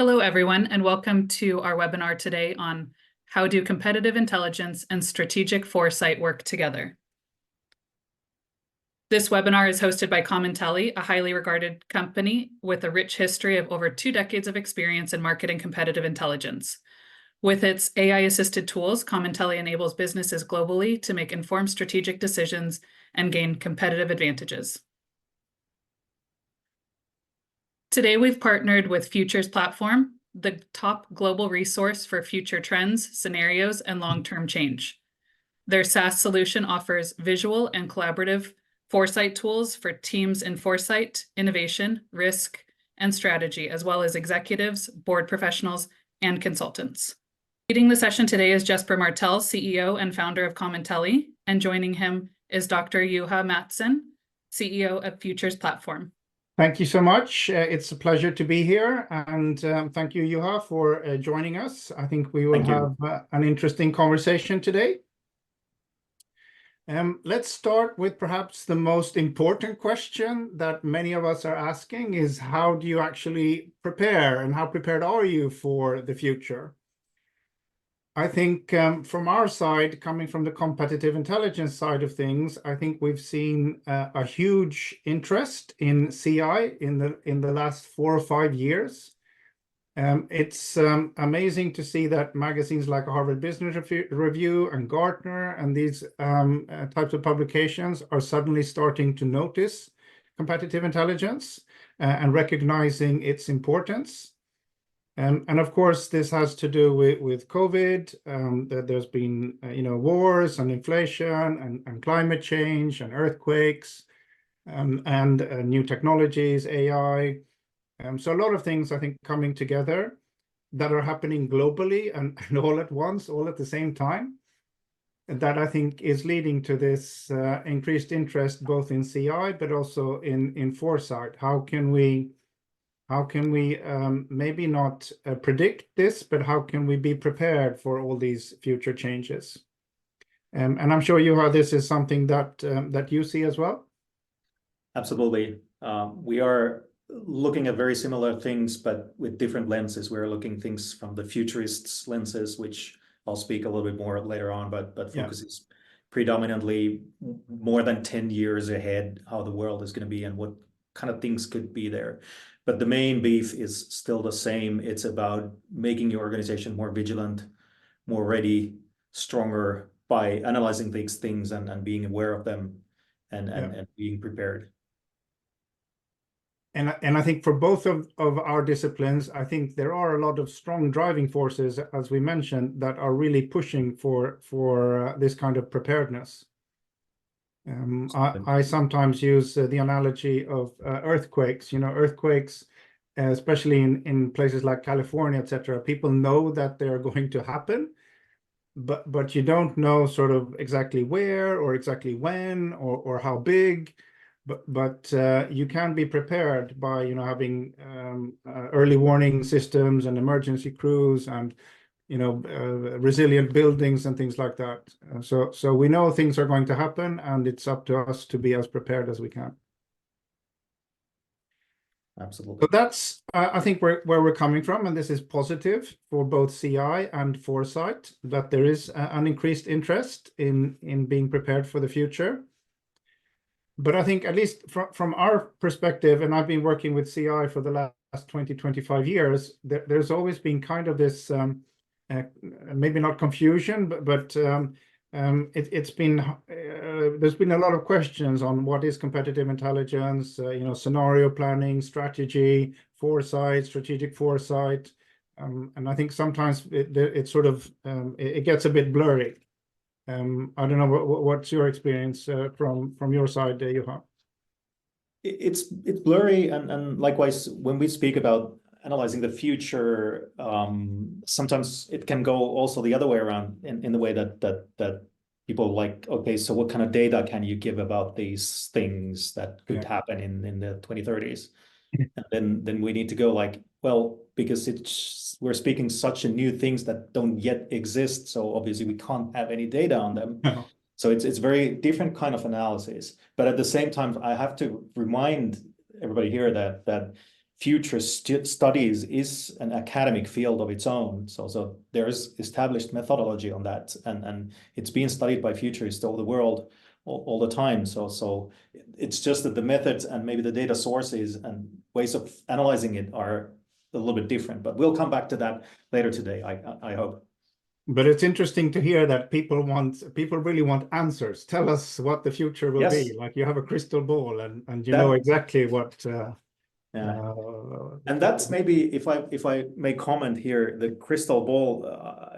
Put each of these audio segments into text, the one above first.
Hello, everyone, and welcome to our webinar today on how do competitive intelligence and strategic foresight work together. This webinar is hosted by Commentelli, a highly regarded company with a rich history of over 2 decades of experience in marketing competitive intelligence. With its AI-assisted tools, Commentelli enables businesses globally to make informed strategic decisions and gain competitive advantages. Today, we've partnered with Futures Platform, the top global resource for future trends, scenarios, and long-term change. Their SaaS solution offers visual and collaborative foresight tools for teams in foresight, innovation, risk, and strategy, as well as executives, board professionals, and consultants. Leading the session today is Jesper Martell, CEO and founder of Commentelli, and joining him is Dr. Juha Mattsson, CEO of Futures Platform. Thank you so much. It's a pleasure to be here, and thank you, Juha, for joining us. I think we will have an interesting conversation today. Let's start with perhaps the most important question that many of us are asking is, how do you actually prepare, and how prepared are you for the future? I think from our side, coming from the competitive intelligence side of things, I think we've seen a huge interest in CI in the last 4 or 5 years. It's amazing to see that magazines like Harvard Business Review and Gartner and these types of publications are suddenly starting to notice competitive intelligence and recognizing its importance. And of course, this has to do with COVID. That there's been wars and inflation and climate change and earthquakes and new technologies, AI. So a lot of things, I think, coming together that are happening globally and all at once, all at the same time. And that I think is leading to this increased interest both in CI but also in foresight. How can we maybe not predict this, but how can we be prepared for all these future changes? And I'm sure, Juha, this is something that you see as well. Absolutely. We are looking at very similar things, but with different lenses. We're looking things from the futurists' lenses, which I'll speak a little bit more later on, but focuses predominantly more than 10 years ahead, how the world is going to be and what kind of things could be there. But the main beef is still the same. It's about making your organization more vigilant, more ready, stronger by analyzing these things and being aware of them and being prepared. And I think for both of our disciplines, I think there are a lot of strong driving forces, as we mentioned, that are really pushing for this kind of preparedness. I sometimes use the analogy of earthquakes. Earthquakes, especially in places like California, etc. People know that they're going to happen, but you don't know sort of exactly where or exactly when or how big. But you can be prepared by having early warning systems and emergency crews and resilient buildings and things like that. So we know things are going to happen, and it's up to us to be as prepared as we can. Absolutely. So that's, I think, where we're coming from, and this is positive for both CI and foresight, that there is an increased interest in being prepared for the future. But I think, at least from our perspective, and I've been working with CI for the last 20-25 years, there's always been kind of this maybe not confusion, but it's been there's been a lot of questions on what is competitive intelligence, scenario planning, strategy, foresight, strategic foresight, and I think sometimes it sort of it gets a bit blurry. I don't know what's your experience from your side, Juha? It's blurry, and likewise when we speak about analyzing the future, sometimes it can go also the other way around in the way that people like, okay, so what kind of data can you give about these things that could happen in the 2030s? And then we need to go like, well, because we're speaking such a new things that don't yet exist, so obviously we can't have any data on them. No. So it's very different kind of analysis. But at the same time, I have to remind everybody here that future studies is an academic field of its own. So there's established methodology on that, and it's being studied by futurists all the world all the time. So it's just that the methods and maybe the data sources and ways of analyzing it are a little bit different. But we'll come back to that later today, I hope. But it's interesting to hear that people really want answers. Tell us what the future will be. Like you have a crystal ball and you know exactly what. Yeah. And that's maybe, if I may comment here, the crystal ball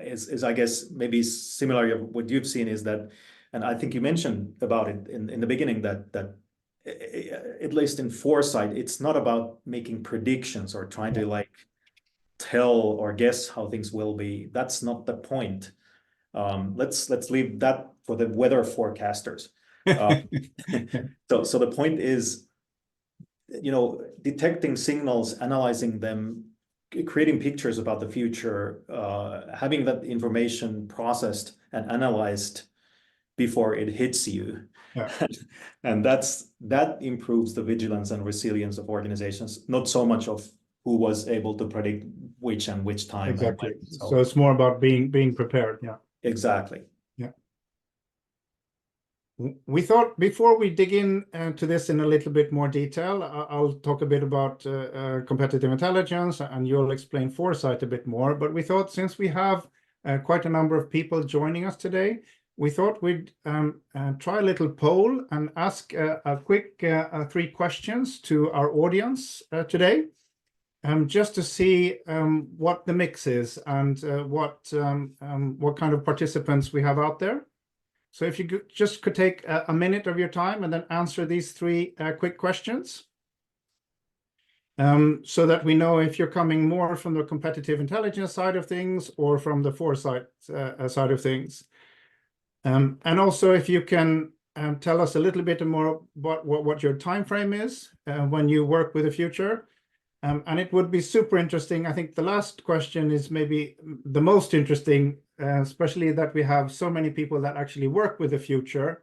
is I guess maybe similar to what you've seen is that, and I think you mentioned about it in the beginning that at least in foresight, it's not about making predictions or trying to like tell or guess how things will be. That's not the point. Let's leave that for the weather forecasters. So the point is, detecting signals, analyzing them, creating pictures about the future, having that information processed and analyzed before it hits you. Yeah. And that improves the vigilance and resilience of organizations, not so much of who was able to predict which and which time. Exactly. So it's more about being prepared. Yeah. Exactly. Yeah. We thought before we dig in to this in a little bit more detail, I'll talk a bit about competitive intelligence and you'll explain foresight a bit more. But we thought since we have quite a number of people joining us today, we thought we'd try a little poll and ask a quick 3 questions to our audience today. Just to see what the mix is and what kind of participants we have out there. So if you could take a minute of your time and then answer these 3 quick questions, so that we know if you're coming more from the competitive intelligence side of things or from the foresight side of things. And also if you can tell us a little bit more about what your time frame is when you work with the future. And it would be super interesting. I think the last question is maybe the most interesting, especially that we have so many people that actually work with the future.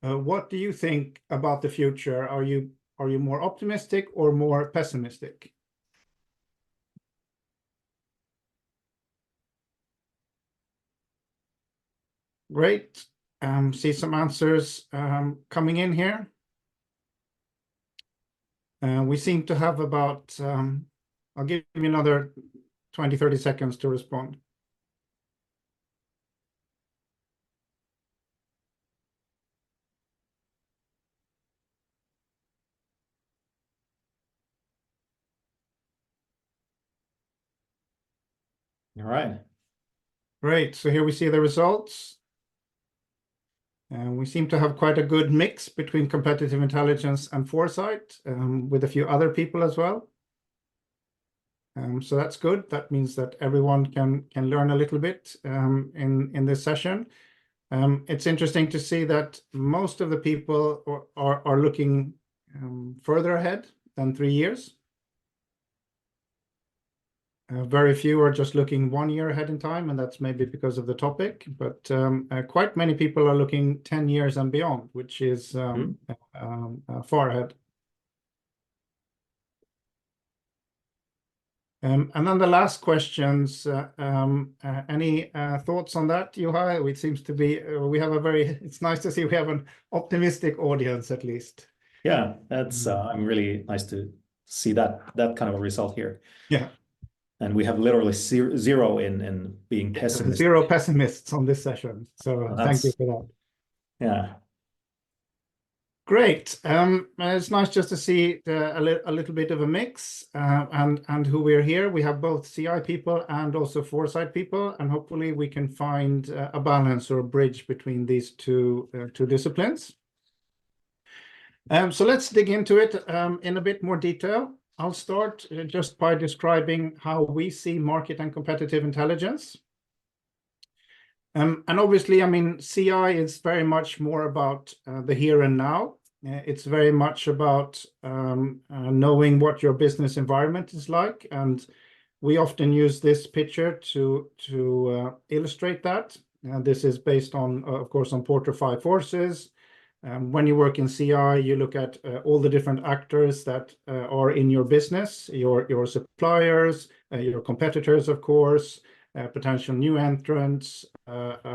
What do you think about the future? Are you more optimistic or more pessimistic? Great. See some answers coming in here. We seem to have about, I'll give you another 20, 30 seconds to respond. All right. Great. So here we see the results. We seem to have quite a good mix between competitive intelligence and foresight, with a few other people as well. So that's good. That means that everyone can learn a little bit in this session. It's interesting to see that most of the people are looking further ahead than 3 years. Very few are just looking 1 year ahead in time, and that's maybe because of the topic. But quite many people are looking 10 years and beyond, which is far ahead. And then the last questions, any thoughts on that, Juha? It seems to be, it's nice to see we have an optimistic audience at least. Yeah, that's I'm really nice to see that kind of a result here. Yeah. And we have literally zero in being pessimistic. 0 pessimists on this session. So thank you for that. Yeah. Great. It's nice just to see a little bit of a mix and who we're here. We have both CI people and also foresight people, and hopefully we can find a balance or a bridge between these two disciplines. So let's dig into it in a bit more detail. I'll start just by describing how we see market and competitive intelligence. And obviously, I mean, CI is very much more about the here and now. It's very much about knowing what your business environment is like. And we often use this picture to illustrate that. This is based on, of course, on Porter 5 forces. When you work in CI, you look at all the different actors that are in your business, your suppliers, your competitors, of course, potential new entrants,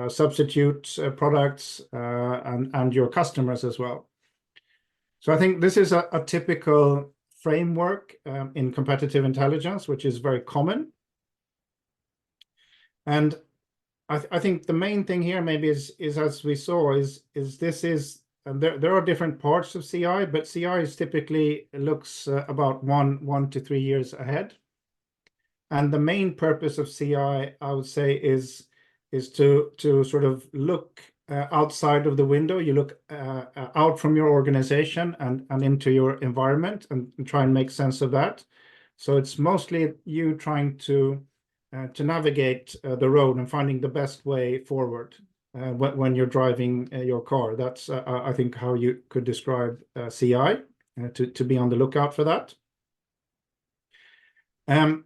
substitute products, and your customers as well. So I think this is a typical framework in competitive intelligence, which is very common. And I think the main thing here maybe is as we saw there are different parts of CI, but CI is typically looks about 1 to 3 years ahead. And the main purpose of CI, I would say, is to sort of look outside of the window. You look out from your organization and into your environment and try and make sense of that. So it's mostly you trying to navigate the road and finding the best way forward when you're driving your car. That's, I think, how you could describe CI, to be on the lookout for that. And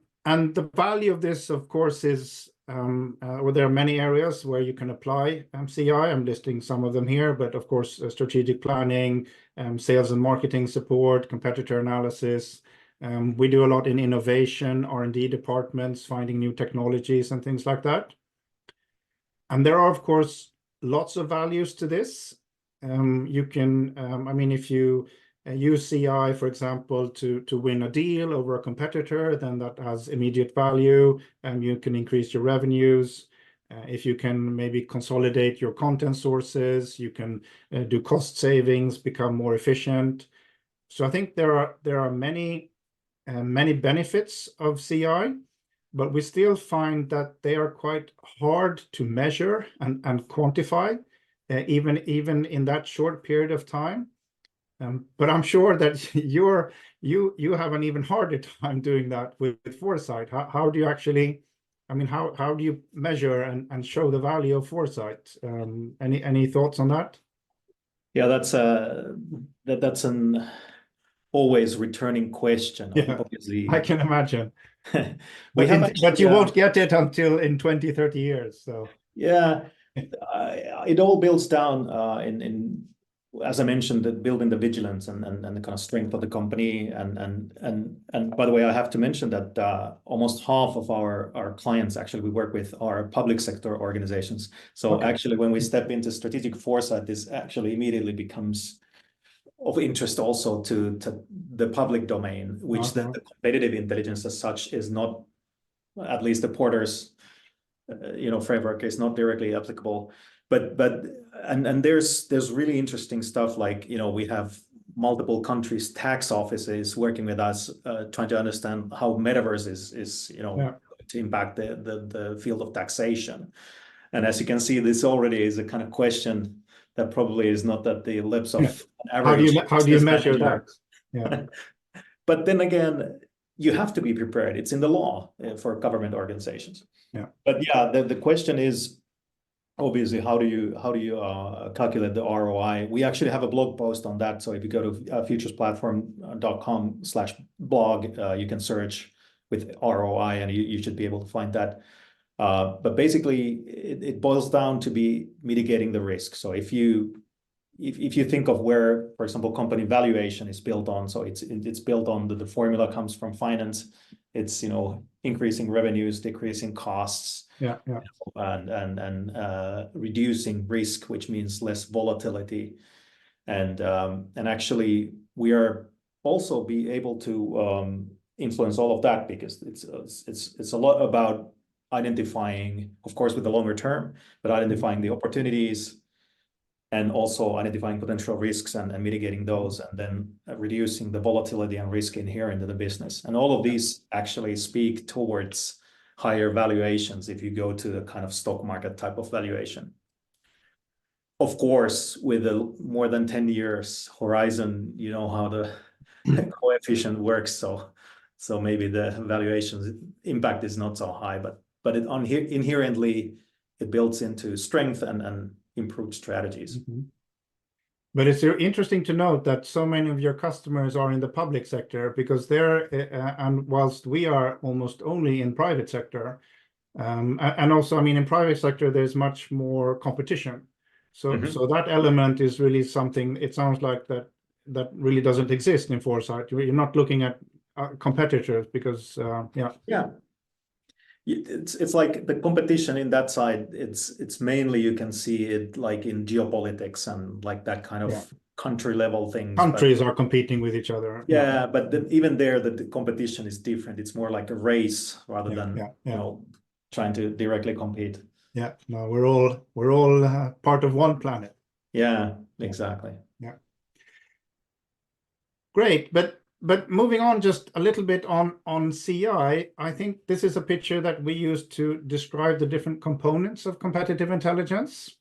the value of this, of course, is well, there are many areas where you can apply CI. I'm listing some of them here, but of course, strategic planning, sales and marketing support, competitor analysis. We do a lot in innovation, R&D departments, finding new technologies and things like that. And there are, of course, lots of values to this. You can, I mean, if you use CI, for example, to win a deal over a competitor, then that has immediate value, and you can increase your revenues. If you can maybe consolidate your content sources, you can do cost savings, become more efficient. So I think there are many benefits of CI, but we still find that they are quite hard to measure and quantify, even in that short period of time. But I'm sure that you have an even harder time doing that with foresight. How do you actually, I mean, how do you measure and show the value of foresight? Any thoughts on that? Yeah, that's an always returning question. Yeah, Obviously, I can imagine. But you won't get it until in 20, 30 years. So yeah, it all builds down in as I mentioned, that building the vigilance and the kind of strength of the company. And by the way, I have to mention that almost half of our clients actually we work with are public sector organizations. So okay. Actually, when we step into strategic foresight, this actually immediately becomes of interest also to the public domain, which the competitive intelligence as such is not, at least the Porter's framework is not directly applicable. But there's really interesting stuff like, we have multiple countries' tax offices working with us, trying to understand how metaverse is to impact the field of taxation. And as you can see, this already is a kind of question that probably is not at the lips of an average. How do you measure that? Yeah. But then again, you have to be prepared. It's in the law for government organizations. Yeah. But yeah, the question is, obviously, how do you calculate the ROI? We actually have a blog post on that. So if you go to futuresplatform.com/blog, you can search with ROI, and you should be able to find that. But basically, it boils down to be mitigating the risk. So if you think of where, for example, company valuation is built on, so it's built on the formula comes from finance. It's increasing revenues, decreasing costs. Yeah. And reducing risk, which means less volatility, and actually we are also be able to influence all of that, because it's a lot about identifying, of course, with the longer term, but identifying the opportunities and also identifying potential risks and mitigating those, and then reducing the volatility and risk inherent in the business. And all of these actually speak towards higher valuations if you go to the kind of stock market type of valuation. Of course, with a more than 10 years horizon, you know how the coefficient works. So maybe the valuations impact is not so high, but inherently it builds into strength and improved strategies. Mm-hmm. But it's interesting to note that so many of your customers are in the public sector, because and whilst we are almost only in private sector, and also, I mean, in private sector, there's much more competition. So that element is really something, it sounds like that really doesn't exist in foresight. You're not looking at competitors because, Yeah. It's like the competition in that side, it's mainly you can see it like in geopolitics and like that kind of country level things. Countries are competing with each other. Yeah, but even there, the competition is different. It's more like a race rather than you know, trying to directly compete. Yeah, no, we're all part of one planet. Yeah, exactly. Yeah. Great, but moving on just a little bit on CI, I think this is a picture that we use to describe the different components of competitive intelligence.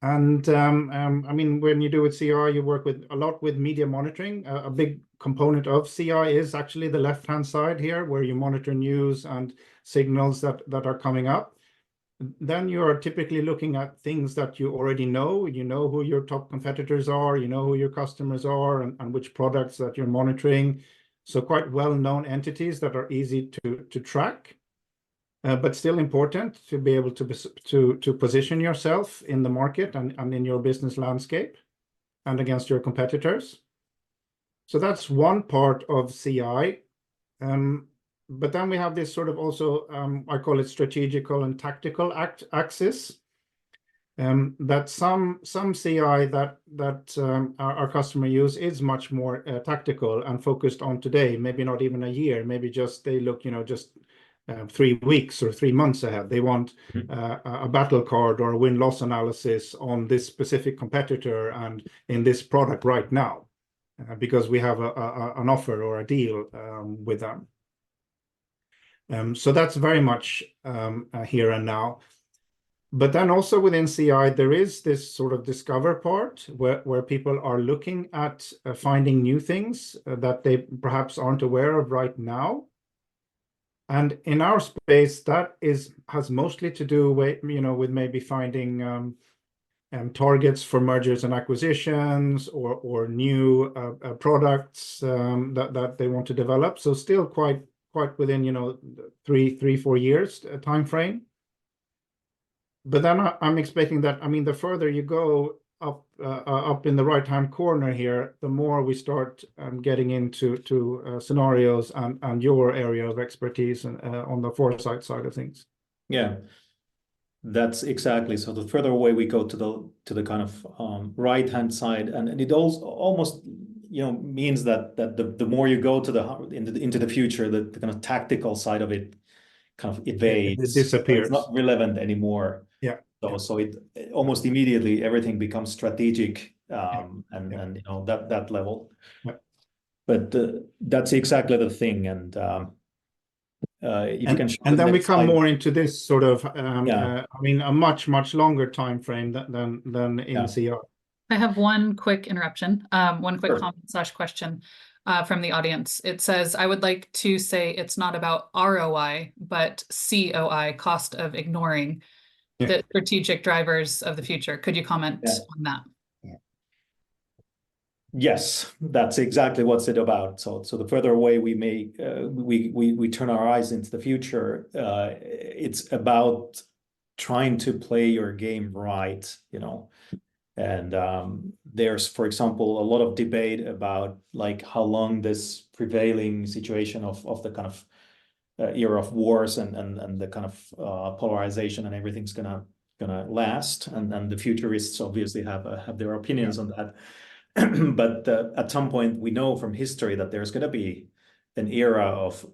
And I mean, when you do with CI, you work with a lot with media monitoring. A big component of CI is actually the left-hand side here, where you monitor news and signals that are coming up. Then you are typically looking at things that you already know. You know who your top competitors are, you know who your customers are, and which products that you're monitoring. So quite well-known entities that are easy to track, but still important to be able to position yourself in the market and in your business landscape and against your competitors. So that's one part of CI. But then we have this sort of also, I call it strategical and tactical axis. That some CI that our customer use is much more tactical and focused on today, maybe not even a year, maybe just they look, just 3 weeks or 3 months ahead. They want a battle card or a win-loss analysis on this specific competitor and in this product right now, because we have an offer or a deal with them. So that's very much here and now. But then also within CI, there is this sort of discover part where people are looking at finding new things that they perhaps aren't aware of right now. And in our space, that has mostly to do with, with maybe finding targets for mergers and acquisitions or new products that they want to develop. So still quite within 3-4 years time frame. But then I'm expecting that, I mean, the further you go up in the right-hand corner here, the more we start getting into scenarios and your area of expertise and on the foresight side of things. Yeah, that's exactly. So the further away we go to the kind of right-hand side, and it also almost means that the more you go to into the future, the kind of tactical side of it kind of evades. It disappears. It's not relevant anymore. Yeah. So it almost immediately everything becomes strategic, and that level. Yeah. But that's exactly the thing, and if you can show and then we come slide. more into this sort of I mean, a much longer time frame than in CI. I have one quick interruption, one quick Sure. comment/question from the audience. It says, I would like to say it's not about ROI, but COI, cost of ignoring the strategic drivers of the future. Could you comment on that? Yes, that's exactly what's it about. So the further away we make we turn our eyes into the future, it's about trying to play your game right, And there's, for example, a lot of debate about like how long this prevailing situation of the kind of era of wars and the kind of polarization and everything's gonna last, and the futurists obviously have their opinions on that. But at some point we know from history that there's gonna be an era of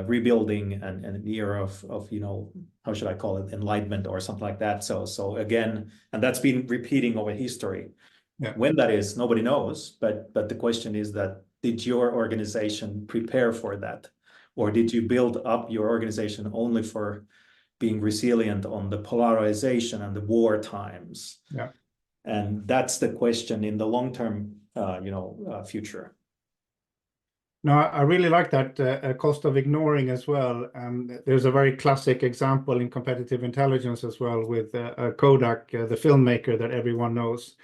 rebuilding and an era of how should I call it, enlightenment or something like that. So again, and that's been repeating over history. Yeah. When that is, nobody knows. But the question is that, did your organization prepare for that, or did you build up your organization only for being resilient on the polarization and the war times? Yeah. And that's the question in the long term, future. No, I really like that cost of ignoring as well. There's a very classic example in competitive intelligence as well with Kodak, the filmmaker that everyone knows,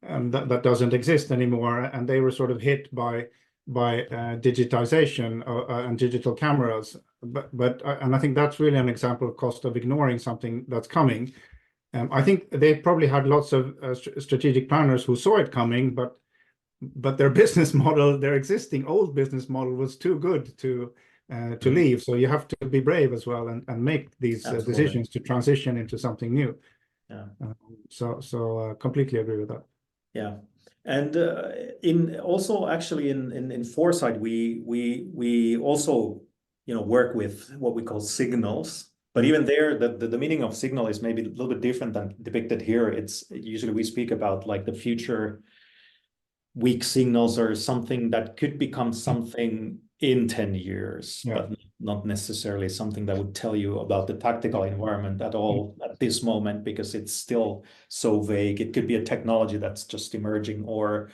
that doesn't exist anymore, and they were sort of hit by digitization and digital cameras. But I think that's really an example of cost of ignoring something that's coming. I think they probably had lots of strategic planners who saw it coming, but their business model, their existing old business model, was too good to leave. So you have to be brave as well and make these decisions to transition into something new. Yeah. So completely agree with that. Yeah. And in also actually in foresight, we also, you know, work with what we call signals. But even there, the meaning of signal is maybe a little bit different than depicted here. It's usually we speak about like the future weak signals or something that could become something in 10 years, but not necessarily something that would tell you about the tactical environment at all at this moment, because it's still so vague. It could be a technology that's just emerging, or,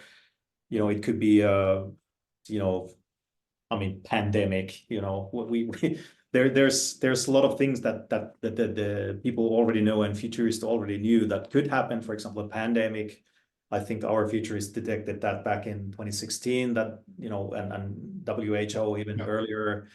you know, it could be a, you know, I mean, pandemic, you know, there's a lot of things that the people already know and futurists already knew that could happen. For example, a pandemic. I think our futurists detected that back in 2016, that, you know, and WHO even earlier,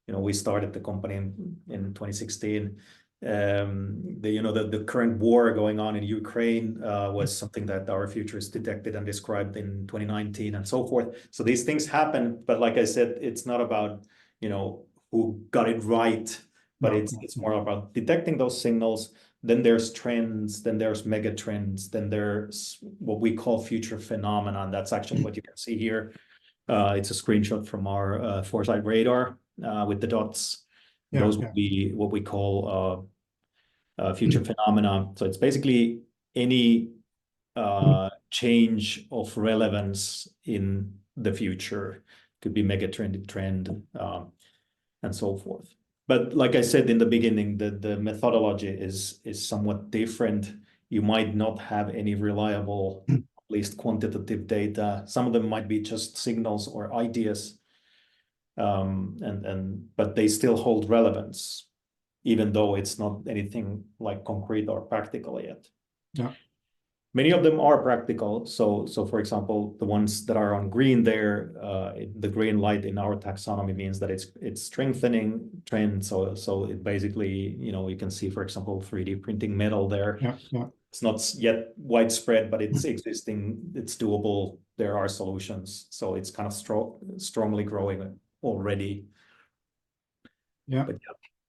you know, we started the company in 2016. You know, the current war going on in Ukraine was something that our futurists detected and described in 2019 and so forth. So these things happen, but like I said, it's not about, you know, who got it right, but it's more about detecting those signals. Then there's trends, then there's mega trends, then there's what we call future phenomenon. That's actually what you can see here. It's a screenshot from our foresight radar with the dots. Those would be what we call future phenomena. So it's basically any change of relevance in the future. Could be mega trend, and so forth. But like I said in the beginning, the methodology is somewhat different. You might not have any reliable, at least quantitative data. Some of them might be just signals or ideas, but they still hold relevance, even though it's not anything like concrete or practical yet. Yeah. Many of them are practical. So for example, the ones that are on green there, the green light in our taxonomy means that it's strengthening trend. So it basically, you know, you can see, for example, 3D printing metal there. It's not yet widespread, but it's existing. It's doable. There are solutions. So it's kind of strongly growing already. But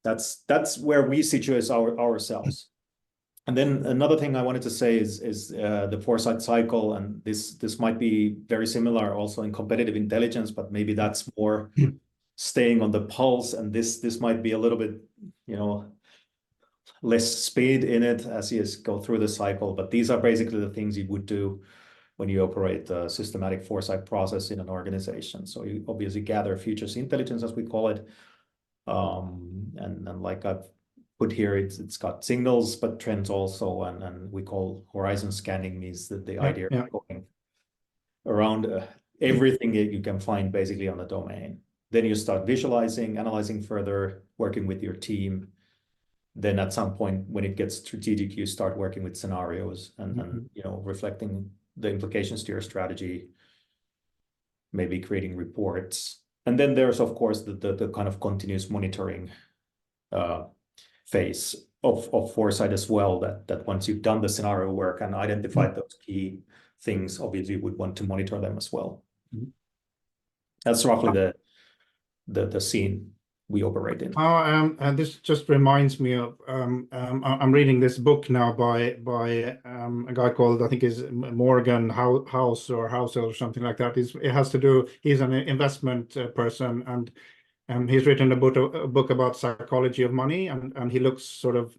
that's where we situate ourselves. And then another thing I wanted to say is the foresight cycle, and this might be very similar also in competitive intelligence, but maybe that's more staying on the pulse, and this might be a little bit, you know, less speed in it as you go through the cycle. But these are basically the things you would do when you operate a systematic foresight process in an organization. So you obviously gather futures intelligence, as we call it, and like I've put here, it's got signals, but trends also, and we call horizon scanning, means that the idea of going around everything that you can find basically on the domain. Then you start visualizing, analyzing further, working with your team. Then at some point, when it gets strategic, you start working with scenarios and you know, reflecting the implications to your strategy, maybe creating reports. And then there's, of course, the kind of continuous monitoring phase of foresight as well, that once you've done the scenario work and identified those key things, obviously you would want to monitor them as well. That's roughly the scene we operate in. And this just reminds me of I'm reading this book now by a guy called, I think is Morgan House or something like that. It has to do, he's an investment person, and he's written a book about psychology of money, and he looks sort of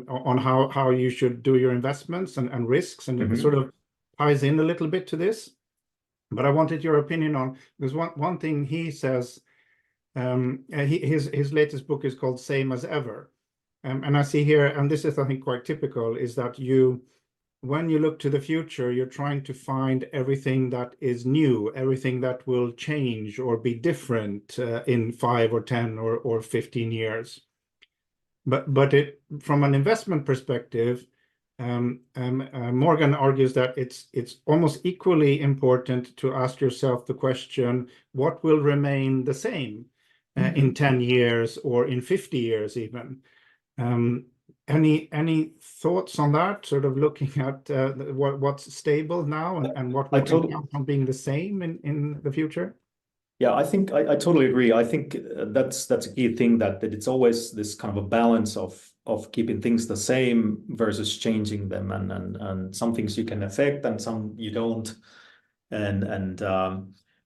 on how you should do your investments and risks, and it sort of ties in a little bit to this. But I wanted your opinion on, because one thing he says, his latest book is called Same as Ever, and I see here, and this is I think quite typical, is that when you look to the future, you're trying to find everything that is new, everything that will change or be different in 5 or 10 or 15 years. But from an investment perspective, Morgan argues that it's almost equally important to ask yourself the question, what will remain the same in 10 years or in 50 years even? Any thoughts on that? Sort of looking at what's stable now and what I we can totally, count on being the same in the future? yeah, I think I totally agree. I think that's a key thing, that it's always this kind of a balance of keeping things the same versus changing them, and some things you can affect and some you don't. And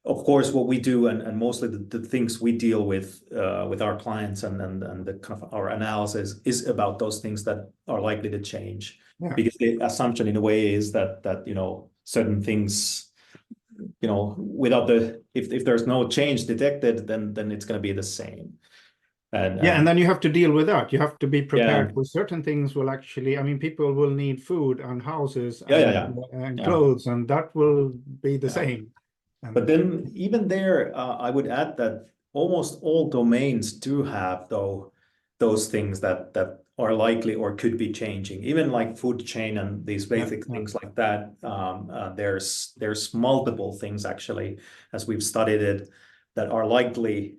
of course, what we do, and mostly the things we deal with our clients, and the kind of our analysis is about those things that are likely to change. Yeah. Because the assumption in a way is that certain things, without if there's no change detected, then it's going to be the same. And then you have to deal with that. You have to be prepared Yeah. for certain things will actually, I mean, people will need food and houses and Yeah. clothes, and that will be the same. But then even there, I would add that almost all domains do have those things that are likely or could be changing. Even like food chain and these basic things like that. There's multiple things actually, as we've studied it, that are likely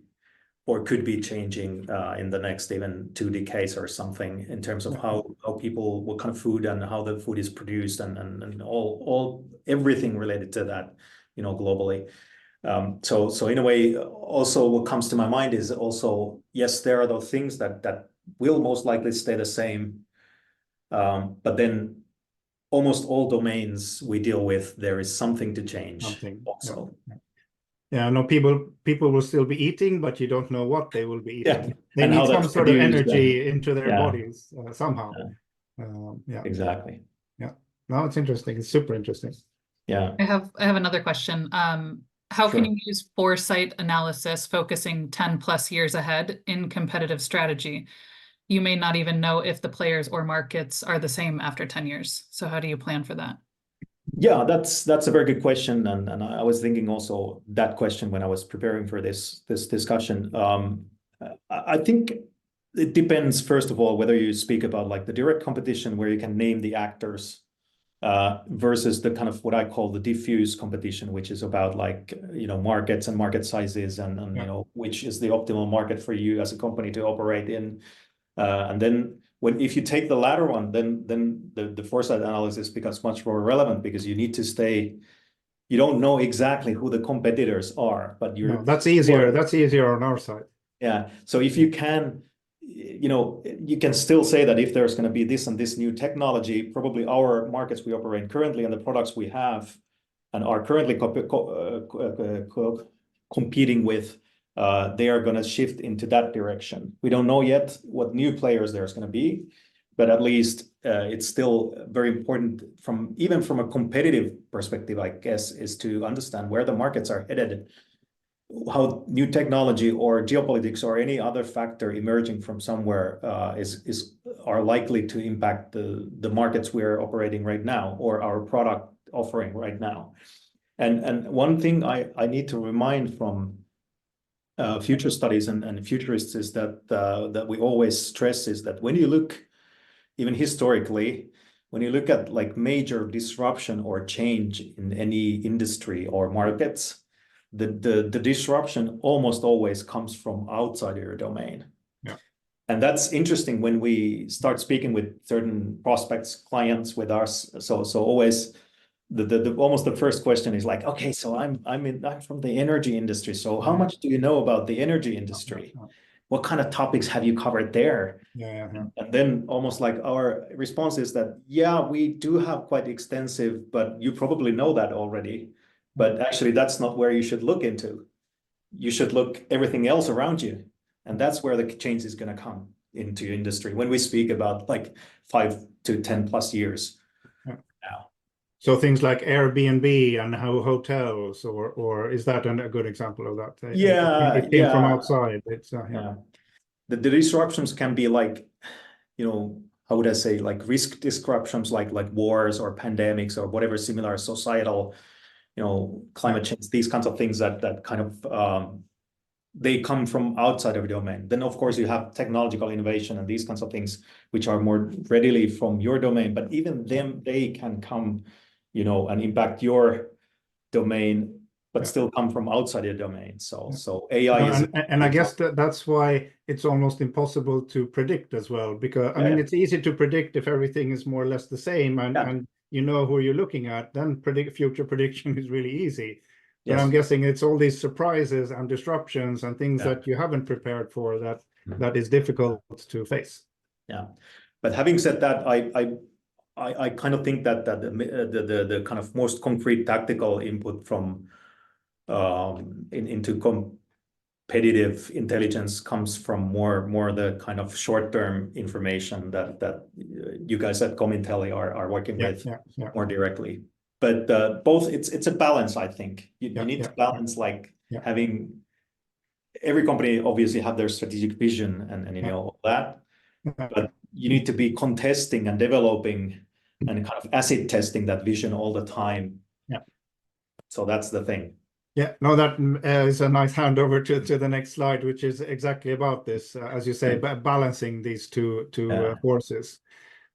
or could be changing in the next even 2 decades or something, in terms of how people, what kind of food and how the food is produced, and all everything related to that, globally. So in a way, also what comes to my mind is also, yes, there are those things that will most likely stay the same, but then almost all domains we deal with, there is something to change also. Yeah, no, people will still be eating, but you don't know what they will be eating. Yeah. They And need how some that's sort of produced energy into their Yeah. bodies somehow. Yeah, Exactly. yeah. No, it's interesting. It's super interesting. Yeah. I have another question. How can you use foresight analysis focusing 10 plus years ahead in competitive strategy? You may not even know if the players or markets are the same after 10 years. So how do you plan for that? Yeah, that's a very good question, and I was thinking also that question when I was preparing for this discussion. I think it depends, first of all, whether you speak about like the direct competition where you can name the actors, versus the kind of what I call the diffuse competition, which is about like markets and market sizes, and which is the optimal market for you as a company to operate in. And then if you take the latter one, then the foresight analysis becomes much more relevant, because you need to stay. You don't know exactly who the competitors are, but that's easier. That's easier on our side. Yeah. So if you can, you can still say that if there's going to be this and this new technology, probably our markets we operate currently and the products we have and are currently competing with, they are going to shift into that direction. We don't know yet what new players there's going to be, but at least it's still very important even from a competitive perspective, I guess, is to understand where the markets are headed, how new technology or geopolitics or any other factor emerging from somewhere are likely to impact the markets we're operating right now or our product offering right now. And one thing I need to remind from future studies and futurists is that we always stress is that when you look, even historically, when you look at like major disruption or change in any industry or markets, the disruption almost always comes from outside your domain. Yeah. And that's interesting when we start speaking with certain prospects, clients with us. So always almost the first question is like, okay, so I'm from the energy industry. So how much do you know about the energy industry? What kind of topics have you covered there? And then almost like our response is that, yeah, we do have quite extensive, but you probably know that already. But actually, that's not where you should look into. You should look everything else around you. And that's where the change is going to come into your industry when we speak about like 5 to 10 plus years now. So things like Airbnb and how hotels, or is that a good example of that? Yeah, it came from outside. It's The disruptions can be like, how would I say, like risk disruptions, like wars or pandemics or whatever similar societal, climate change, these kinds of things that kind of they come from outside of your domain. Then of course you have technological innovation and these kinds of things which are more readily from your domain, but even them, they can come, and impact your domain but Yeah. still come from outside the domain. So Yeah. so AI No, is and I guess that's why it's almost impossible to predict as well, because I mean it's easy to predict if everything is more or less the same and you know who you're looking at, then future prediction is really easy. But I'm guessing it's all these surprises and disruptions and things that you haven't prepared for that is difficult to face. Yeah, but having said that, I kind of think that the kind of most concrete tactical input from into competitive intelligence comes from more the kind of short-term information that you guys at Comintelli are working with more directly. But both, it's a balance, I think. You need to balance like having every company obviously have their strategic vision and you know all that, but you need to be contesting and developing and kind of acid testing that vision all the time. Yeah. So that's the thing. Yeah, no, that is a nice handover to the next slide, which is exactly about this, as you say, balancing these two forces.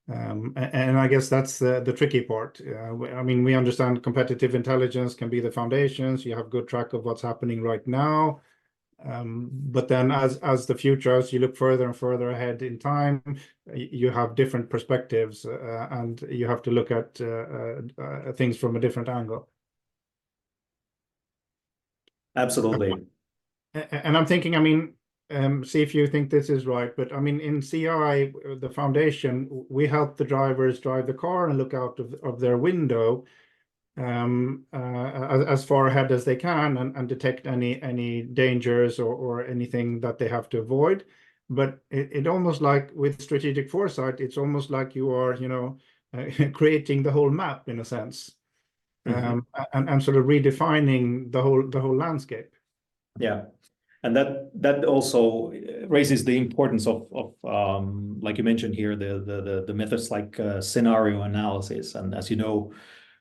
And I guess that's the tricky part. I mean, we understand competitive intelligence can be the foundations. You have good track of what's happening right now. But then as the future, as you look further and further ahead in time, you have different perspectives and you have to look at things from a different angle. Absolutely. And I'm thinking, I mean, see if you think this is right, but I mean, in CI, the foundation, we help the drivers drive the car and look out of their window as far ahead as they can and detect any dangers or anything that they have to avoid. But it almost like with strategic foresight, it's almost like you are, you know, creating the whole map in a sense. And sort of redefining the whole landscape. Yeah, and that also raises the importance of like you mentioned here, the methods like scenario analysis. And as you know,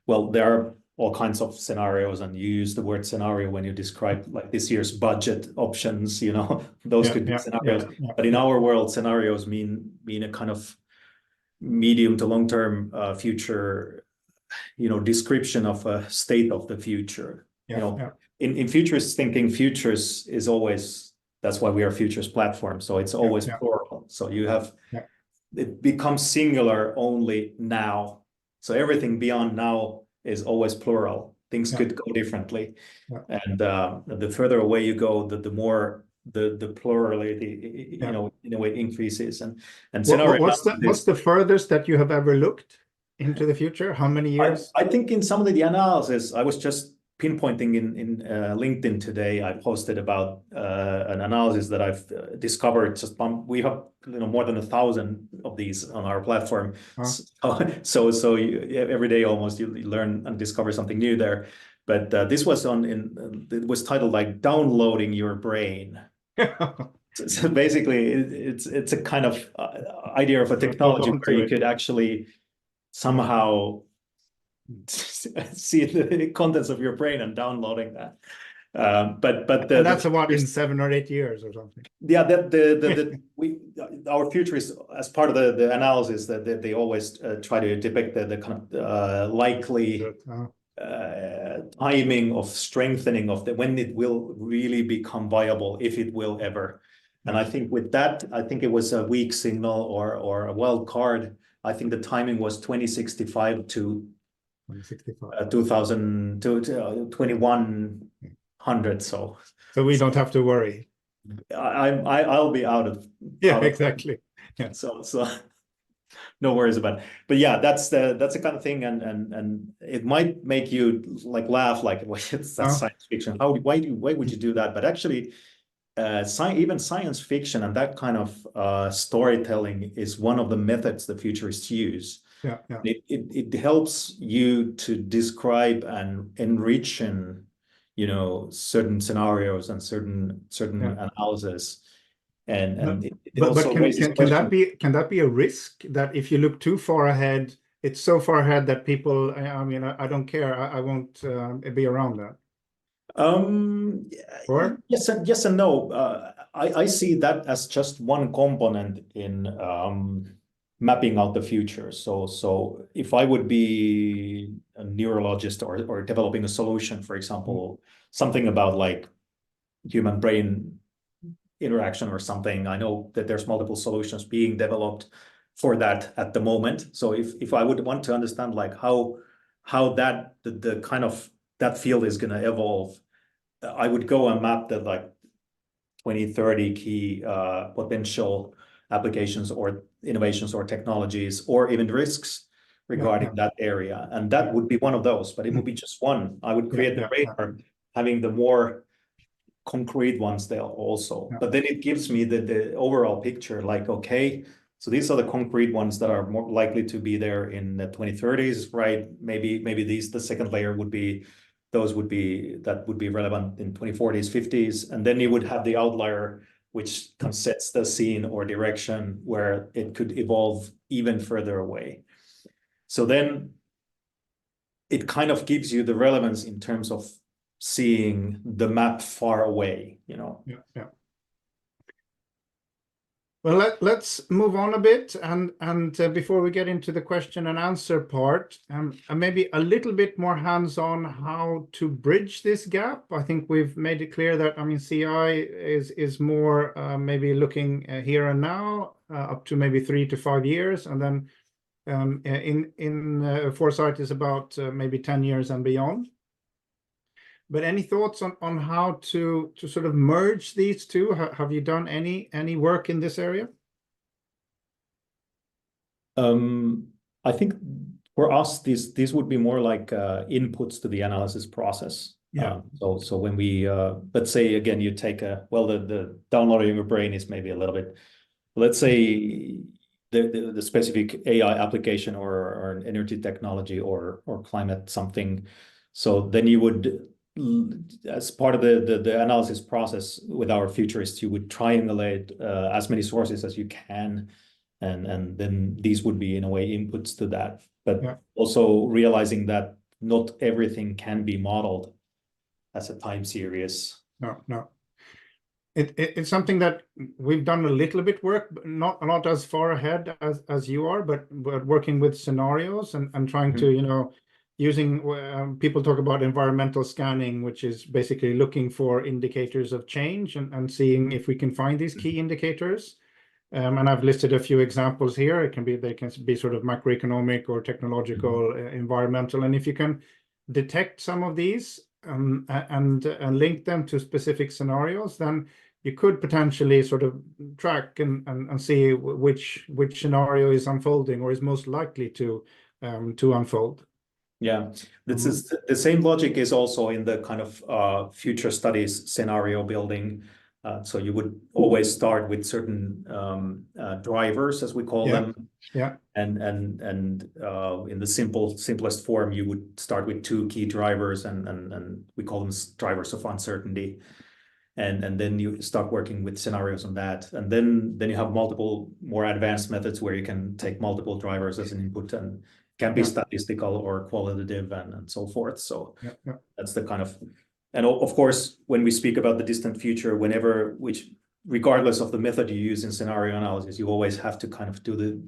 well, there are all kinds of scenarios, and you use the word scenario when you describe like this year's budget options. You know, those could be scenarios. But in our world, scenarios mean a kind of medium to long term future, you know, description of a state of the future. You know, in futurist thinking, futures is always, that's why we are futures platform. So it's always plural. So you have it becomes singular only now. So everything beyond now is always plural. Things could go differently, and the further away you go, the more the plurality, you know, in a way increases. And what's the furthest that you have ever looked into the future? How many years? I think in some of the analysis, I was just pinpointing in LinkedIn today. I posted about an analysis that I've discovered. Just we have, you know, more than 1,000 of these on our platform. So every day almost you learn and discover something new there. But this was it was titled like downloading your brain. So basically, it's a kind of idea of a technology where you could actually somehow see the contents of your brain and downloading that. But and that's about in 7 or 8 years or something. Yeah, our futurists, as part of the analysis, that they always try to depict the kind of likely timing of strengthening of when it will really become viable, if it will ever. And I think with that, I think it was a weak signal or a wild card. I think the timing was 2065 to 2000 to 2100. So we don't have to worry. I'll be out of exactly. Yeah. So no worries about it. But yeah, that's the kind of thing, and it might make you like laugh, like that's science fiction. Why would you do that? But actually, even science fiction and that kind of storytelling is one of the methods the futurists use. It helps you to describe and enrich you know, certain scenarios and certain analysis. And can that be a risk that if you look too far ahead, it's so far ahead that people, I mean, I don't care, I won't be around that? Or yes and no. I see that as just one component in mapping out the future. So if I would be a neurologist or developing a solution, for example, something about like human brain interaction or something, I know that there's multiple solutions being developed for that at the moment. So if I would want to understand like how that the kind of that field is going to evolve, I would go and map the like 20, 30 key potential applications or innovations or technologies or even risks regarding that area. And that would be one of those, but it would be just one. I would create the radar, having the more concrete ones there also. But then it gives me the overall picture, like, okay, so these are the concrete ones that are more likely to be there in the 2030s, right? Maybe these, the second layer would be, those would be, that would be relevant in 2040s, 50s. And then you would have the outlier, which kind of sets the scene or direction where it could evolve even further away. So then it kind of gives you the relevance in terms of seeing the map far away, you know. Well, let's move on a bit, and before we get into the question and answer part, maybe a little bit more hands-on how to bridge this gap. I think we've made it clear that, I mean, CI is more maybe looking here and now, up to maybe 3 to 5 years, and then in foresight is about maybe 10 years and beyond. But any thoughts on how to sort of merge these two? Have you done any work in this area? I think for us, these would be more like inputs to the analysis process. So when we let's say again, you take the downloading your brain is maybe a little bit, let's say the specific AI application or an energy technology or climate something. So then you would, as part of the analysis process with our futurists, you would triangulate as many sources as you can, and then these would be in a way inputs to that. But also realizing that not everything can be modeled as a time series. No. It's something that we've done a little bit work, but not as far ahead as you are, but working with scenarios and trying to, you know, using people talk about environmental scanning, which is basically looking for indicators of change and seeing if we can find these key indicators. And I've listed a few examples here. They can be sort of macroeconomic or technological, environmental, and if you can detect some of these and link them to specific scenarios, then you could potentially sort of track and see which scenario is unfolding or is most likely to unfold. Yeah, this is the same logic is also in the kind of future studies scenario building. So you would always start with certain drivers, as we call them. And in the simplest form, you would start with 2 key drivers, and we call them drivers of uncertainty. And then you start working with scenarios on that, and then you have multiple more advanced methods where you can take multiple drivers as an input and can be statistical or qualitative and so forth. So that's the kind of, and of course, when we speak about the distant future, regardless of the method you use in scenario analysis, you always have to kind of do the,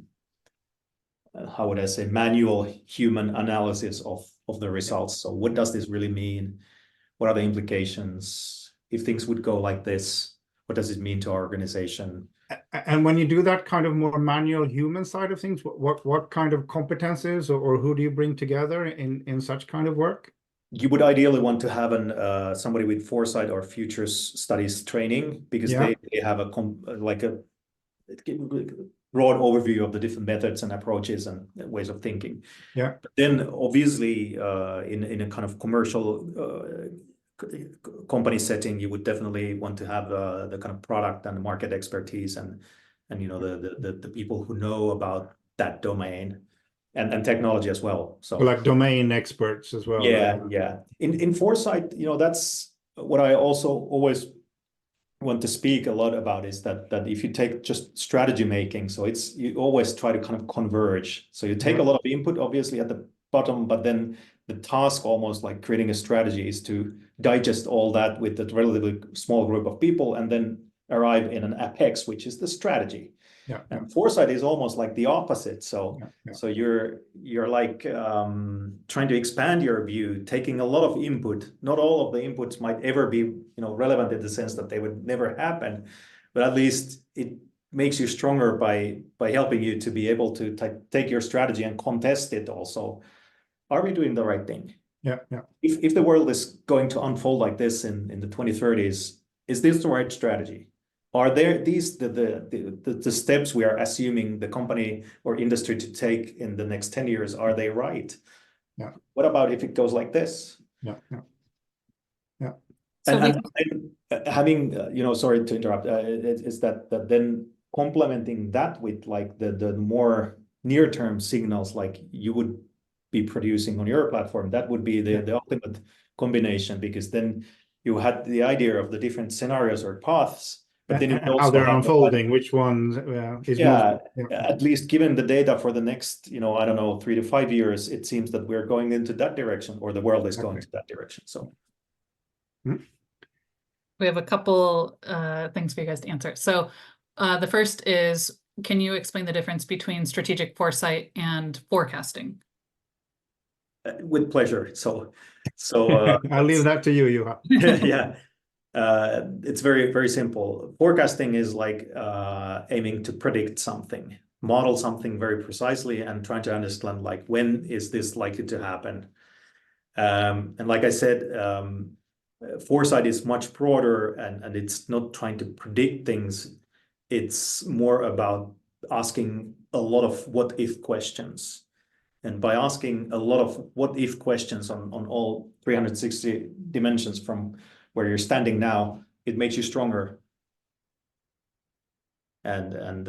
how would I say, manual human analysis of the results. So what does this really mean? What are the implications? If things would go like this, what does it mean to our organization? And when you do that kind of more manual human side of things, what kind of competences or who do you bring together in such kind of work? You would ideally want to have somebody with foresight or futures studies training, because they have a broad overview of the different methods and approaches and ways of thinking. But then obviously in a kind of commercial company setting, you would definitely want to have the kind of product and market expertise and you know the people who know about that domain and technology as well. So like domain experts as well. Yeah. In foresight, you know, that's what I also always want to speak a lot about, is that if you take just strategy making, so you always try to kind of converge. So you take a lot of input obviously at the bottom, but then the task, almost like creating a strategy, is to digest all that with a relatively small group of people and then arrive in an apex, which is the strategy. Yeah. And foresight is almost like the opposite. So Yeah. so you're like trying to expand your view, taking a lot of input. Not all of the inputs might ever be, relevant in the sense that they would never happen, but at least it makes you stronger by helping you to be able to take your strategy and contest it also. Are we doing the right thing? Yeah. If the world is going to unfold like this in the 2030s, is this the right strategy? Are there these the steps we are assuming the company or industry to take in the next 10 years? Are they right? Yeah. What about if it goes like this? Yeah. So And having, sorry to interrupt, is that then complementing that with like the more near-term signals like you would be producing on your platform, that would be the ultimate combination, because then you had the idea of the different scenarios or paths, but then you would how also they're have unfolding, which ones is most. at least given the data for the next, I don't know, 3 to 5 years, it seems that we're going into that direction, or the world is going to that direction. So. we have a couple things for you guys to answer. So the first is, can you explain the difference between strategic foresight and forecasting? With pleasure. So I'll leave that to you, Juha. yeah, it's very, very simple. Forecasting is like aiming to predict something, model something very precisely, and trying to understand like when is this likely to happen. And like I said, foresight is much broader, and it's not trying to predict things. It's more about asking a lot of what if questions. And by asking a lot of what if questions on all 360 dimensions from where you're standing now, it makes you stronger. And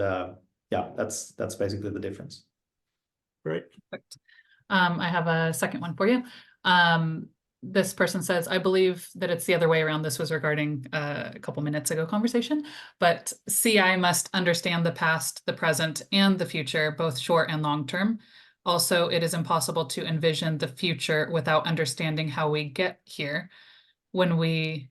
yeah, that's basically the difference. Great. Perfect. I have a second one for you. This person says, I believe that it's the other way around. This was regarding a couple minutes ago conversation, but CI must understand the past, the present, and the future, both short and long term. Also, it is impossible to envision the future without understanding how we get here, when we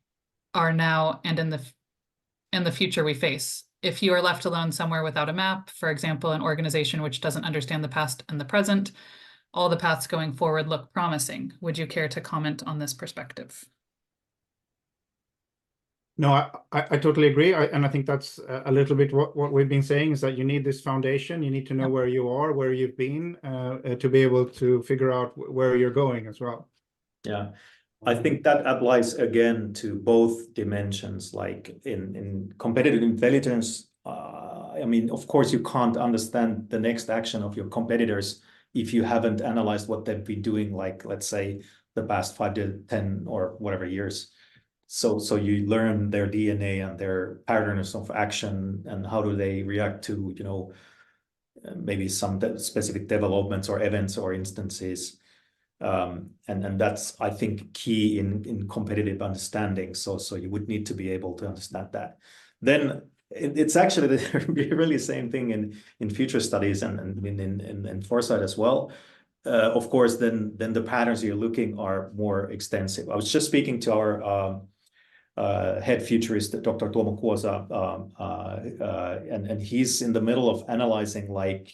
are now and in the future we face. If you are left alone somewhere without a map, for example, an organization which doesn't understand the past and the present, all the paths going forward look promising. Would you care to comment on this perspective? No, I totally agree. And I think that's a little bit what we've been saying, is that you need this foundation. You need to know where you are, where you've been, to be able to figure out where you're going as well. Yeah, I think that applies again to both dimensions, like in competitive intelligence. I mean, of course, you can't understand the next action of your competitors if you haven't analyzed what they've been doing, like, let's say, the past 5 to 10 or whatever years. So you learn their DNA and their patterns of action, and how do they react to, maybe some specific developments or events or instances. And that's, I think, key in competitive understanding. So you would need to be able to understand that. Then it's actually the really same thing in future studies and in foresight as well. Of course, then the patterns you're looking are more extensive. I was just speaking to our head futurist, Dr. Tuomo Kuosa, and he's in the middle of analyzing like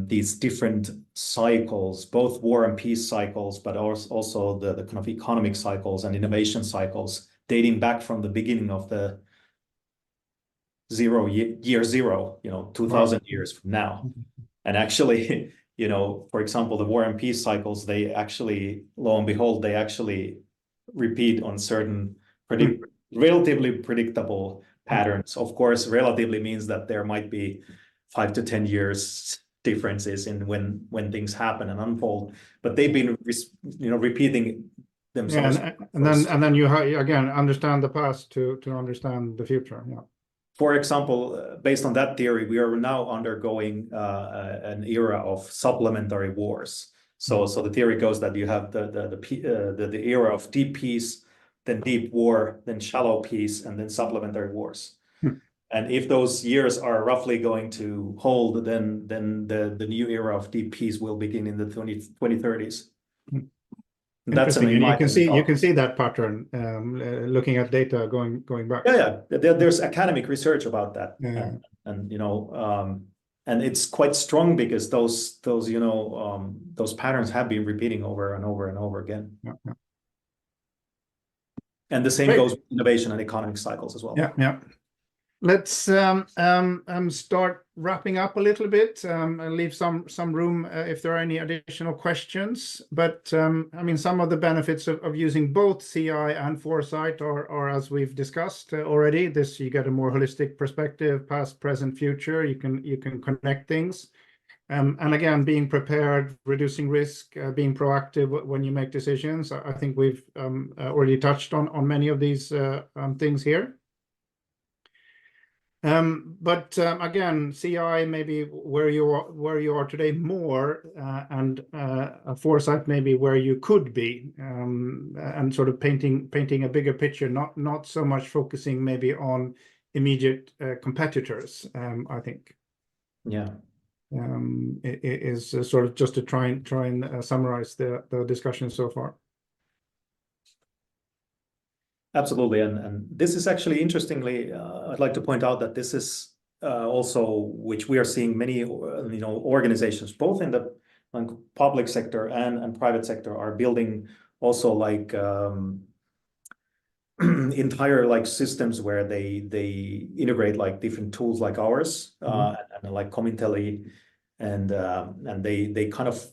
these different cycles, both war and peace cycles, but also the kind of economic cycles and innovation cycles dating back from the beginning of the year zero, 2000 years from now. And actually, for example, the war and peace cycles, they actually, lo and behold, they actually repeat on certain relatively predictable patterns. Of course, relatively means that there might be 5 to 10 years differences in when things happen and unfold, but they've been repeating themselves. Yeah, and then you again understand the past to understand the future. Yeah. For example, based on that theory, we are now undergoing an era of supplementary wars. So the theory goes that you have the era of deep peace, then deep war, then shallow peace, and then supplementary wars. And if those years are roughly going to hold, then the new era of deep peace will begin in the 2030s. That's an you can see that pattern looking at data going back. Yeah, there's academic research about that. Yeah. and and it's quite strong because those patterns have been repeating over and over and over again. Yeah, yeah. And the same Great. goes with innovation and economic cycles as well. Yeah, yeah. Let's start wrapping up a little bit and leave some room if there are any additional questions. But I mean, some of the benefits of using both CI and foresight are as we've discussed already. This, you get a more holistic perspective, past, present, future. You can connect things. And again, being prepared, reducing risk, being proactive when you make decisions. I think we've already touched on many of these things here. But again, CI maybe where you are today more, and foresight maybe where you could be, and sort of painting a bigger picture, not so much focusing maybe on immediate competitors. I think. Yeah. It is sort of just to try and summarize the discussion so far. Absolutely, and this is actually interestingly, I'd like to point out that this is also which we are seeing many organizations, both in the public sector and private sector, are building also like entire like systems where they integrate like different tools like ours, and like Comintelli, and they kind of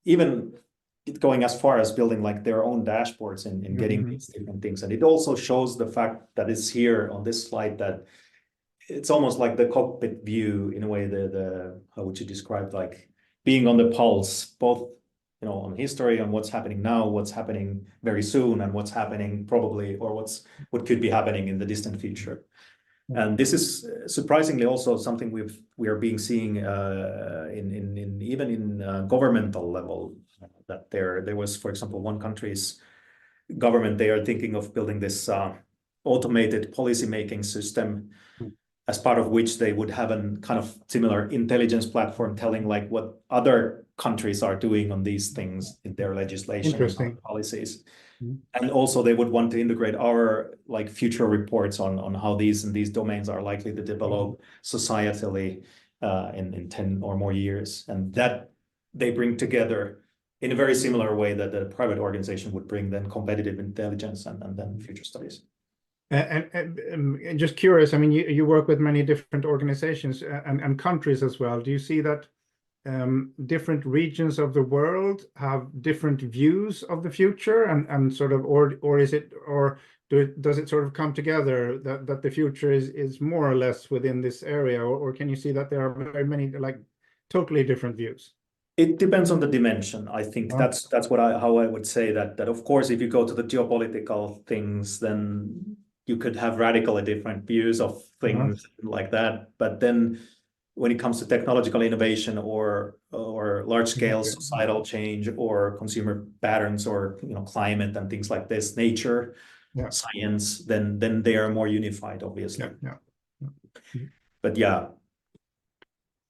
even going as far as building like their own dashboards and getting these different things. And it also shows the fact that it's here on this slide that it's almost like the cockpit view in a way, the how would you describe, like being on the pulse, both on history, on what's happening now, what's happening very soon, and what's happening probably, or what could be happening in the distant future. And this is surprisingly also something we are being seeing in even in governmental level, that there was, for example, one country's government, they are thinking of building this automated policy making system, as part of which they would have a kind of similar intelligence platform telling like what other countries are doing on these things in their legislation and policies. And also they would want to integrate our like future reports on how these domains are likely to develop societally in 10 or more years. And that they bring together in a very similar way that the private organization would bring then competitive intelligence and then future studies. And just curious, I mean, you work with many different organizations and countries as well. Do you see that different regions of the world have different views of the future, and sort of, or is it, or does it sort of come together that the future is more or less within this area, or can you see that there are very many like totally different views? It depends on the dimension. I think that's how I would say that of course, if you go to the geopolitical things, then you could have radically different views of things like that. But then when it comes to technological innovation or large scale societal change or consumer patterns or climate and things like this, nature, science, then they are more unified, obviously. But yeah,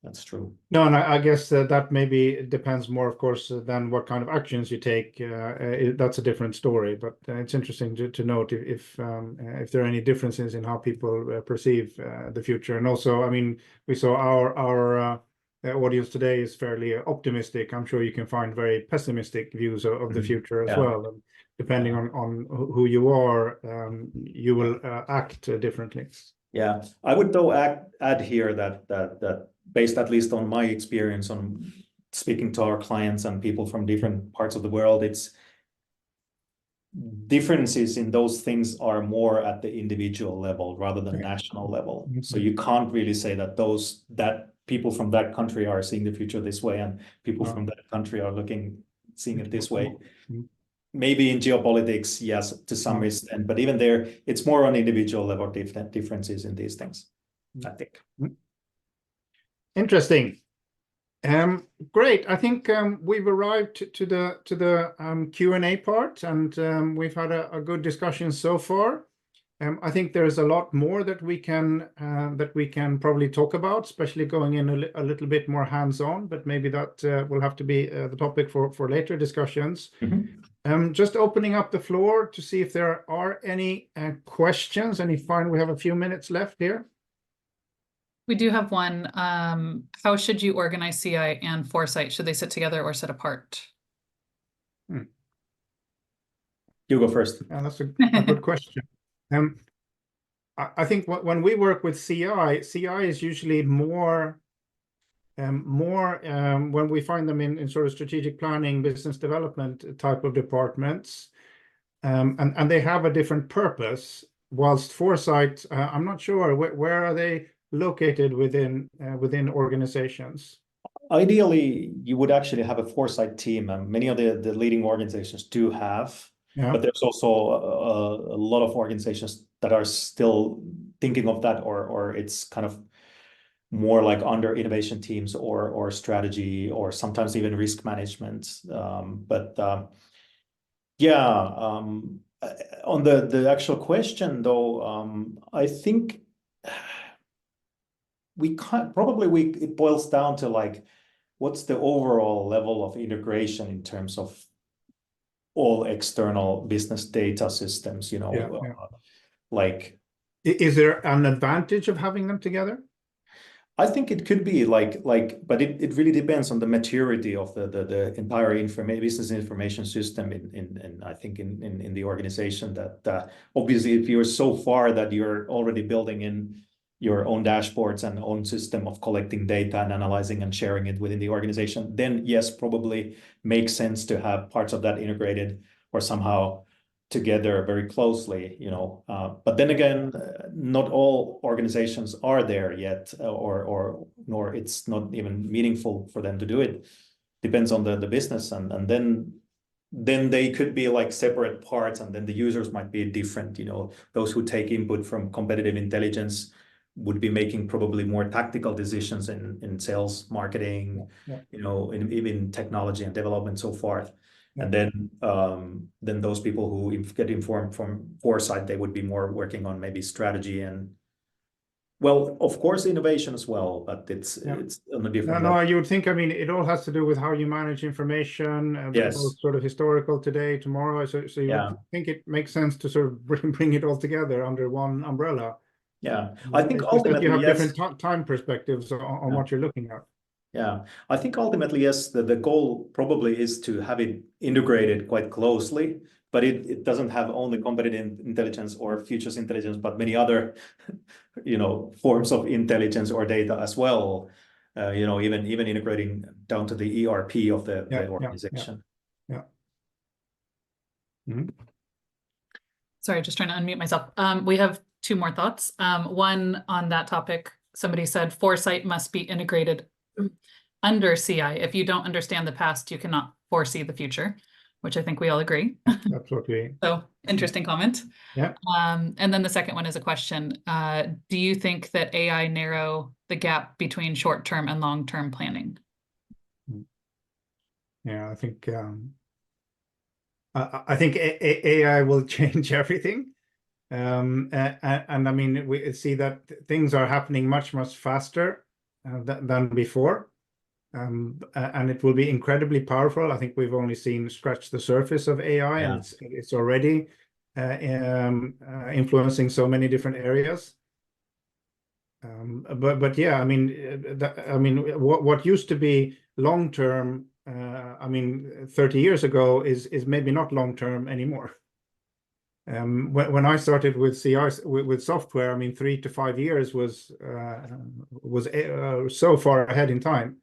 that's true. No, and I guess that maybe depends more, of course, than what kind of actions you take. That's a different story, but it's interesting to note if there are any differences in how people perceive the future. And also, I mean, we saw our audience today is fairly optimistic. I'm sure you can find very pessimistic views of the future as well. And depending on who you are, you will act differently. Yeah, I would though add here that based at least on my experience on speaking to our clients and people from different parts of the world, it's differences in those things are more at the individual level rather than national level. So you can't really say that people from that country are seeing the future this way and people from that country are seeing it this way. Maybe in geopolitics, yes, to some extent, but even there, it's more on individual level differences in these things, I think. Interesting. Great. I think we've arrived to the Q&A part, and we've had a good discussion so far. I think there's a lot more that we can probably talk about, especially going in a little bit more hands-on. But maybe that will have to be the topic for later discussions. Just opening up the floor to see if there are any questions. We have a few minutes left here. We do have one. How should you organize CI and foresight? Should they sit together or sit apart? You go first. Yeah, that's a good question. I think when we work with CI is usually more when we find them in sort of strategic planning, business development type of departments, and they have a different purpose. Whilst foresight, I'm not sure where are they located within organizations. Ideally, you would actually have a foresight team, and many of the leading organizations do have. Yeah. But there's also a lot of organizations that are still thinking of that, or it's kind of more like under innovation teams or strategy, or sometimes even risk management. On the actual question though, I think it boils down to like, what's the overall level of integration in terms of all external business data systems, like. Is there an advantage of having them together? I think it could be but it really depends on the maturity of the entire business information system in I think in the organization. That obviously, if you're so far that you're already building in your own dashboards and own system of collecting data and analyzing and sharing it within the organization, then yes, probably makes sense to have parts of that integrated or somehow together very closely, but then again, not all organizations are there yet, nor it's not even meaningful for them to do it. Depends on the business, and then they could be like separate parts, and then the users might be different. Those who take input from competitive intelligence would be making probably more tactical decisions in sales, marketing, in even technology and development, so forth. And then those people who get informed from foresight, they would be more working on maybe strategy and, well, of course, innovation as well, but it's on a different level. No, you would think, I mean, it all has to do with how you manage information, Yes. both sort of historical today, tomorrow. So you would think it makes sense to sort of bring it all together under one umbrella. Yeah, I think It's just that ultimately, you have yes. different time perspectives on what you're looking at. Yeah, I think ultimately, yes, the goal probably is to have it integrated quite closely, but it doesn't have only competitive intelligence or futures intelligence, but many other, forms of intelligence or data as well. Even integrating down to the ERP of the organization. Yeah. Mm-hmm. Sorry, just trying to unmute myself. We have two more thoughts. One on that topic, somebody said foresight must be integrated under CI. If you don't understand the past, you cannot foresee the future, which I think we all agree. Absolutely. So interesting comment. Yeah. And then the second one is a question. Do you think that AI narrow the gap between short-term and long-term planning? Yeah, I think AI will change everything. And I mean, we see that things are happening much faster than before. And it will be incredibly powerful. I think we've only scratched the surface of AI, and it's already influencing so many different areas. But yeah, I mean, what used to be long term, 30 years ago is maybe not long term anymore. When I started with CI with software, 3 to 5 years was so far ahead in time.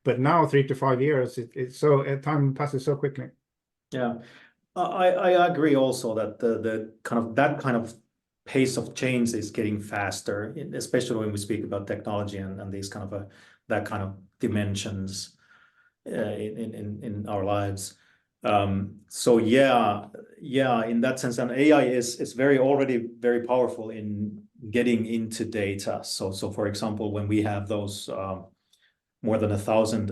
But now 3 to 5 years, time passes so quickly. Yeah, I agree also that the kind of pace of change is getting faster, especially when we speak about technology and these kind of that kind of dimensions in our lives. So yeah, in that sense, and AI is already very powerful in getting into data. So for example, when we have those more than 1,000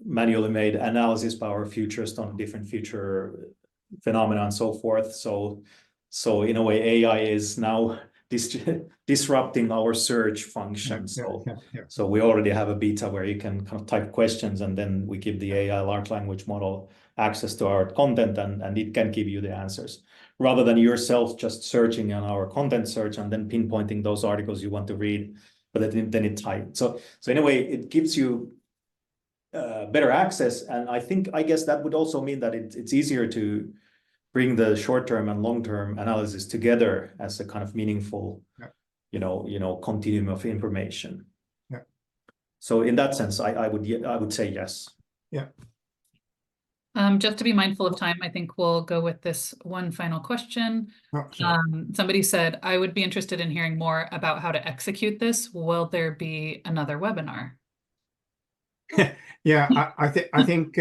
manually made analysis power futures on different future phenomena and so forth. So in a way, AI is now disrupting our search function. So we already have a beta where you can kind of type questions, and then we give the AI large language model access to our content, and it can give you the answers. rather than yourself just searching on our content search and then pinpointing those articles you want to read, but then it ties. So in a way, it gives you better access. And I guess that would also mean that it's easier to bring the short-term and long-term analysis together as a kind of meaningful, continuum of information. Yeah. So in that sense, I would say yes. Yeah. Just to be mindful of time, I think we'll go with this one final question. Oh, sure. Somebody said, I would be interested in hearing more about how to execute this. Will there be another webinar? Yeah, I think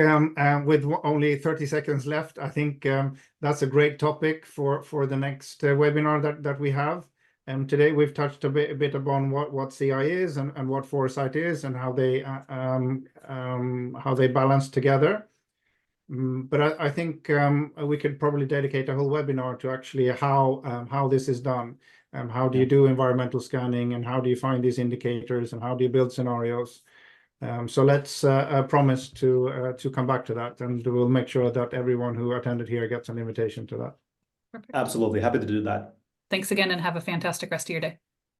with only 30 seconds left, I think that's a great topic for the next webinar that we have. Today we've touched a bit upon what CI is and what foresight is and how they balance together. But I think we could probably dedicate a whole webinar to actually how this is done. How do you do environmental scanning, and how do you find these indicators, and how do you build scenarios? So let's promise to come back to that, and we'll make sure that everyone who attended here gets an invitation to that. Perfect. Absolutely. Happy to do that. Thanks again, and have a fantastic rest of your day.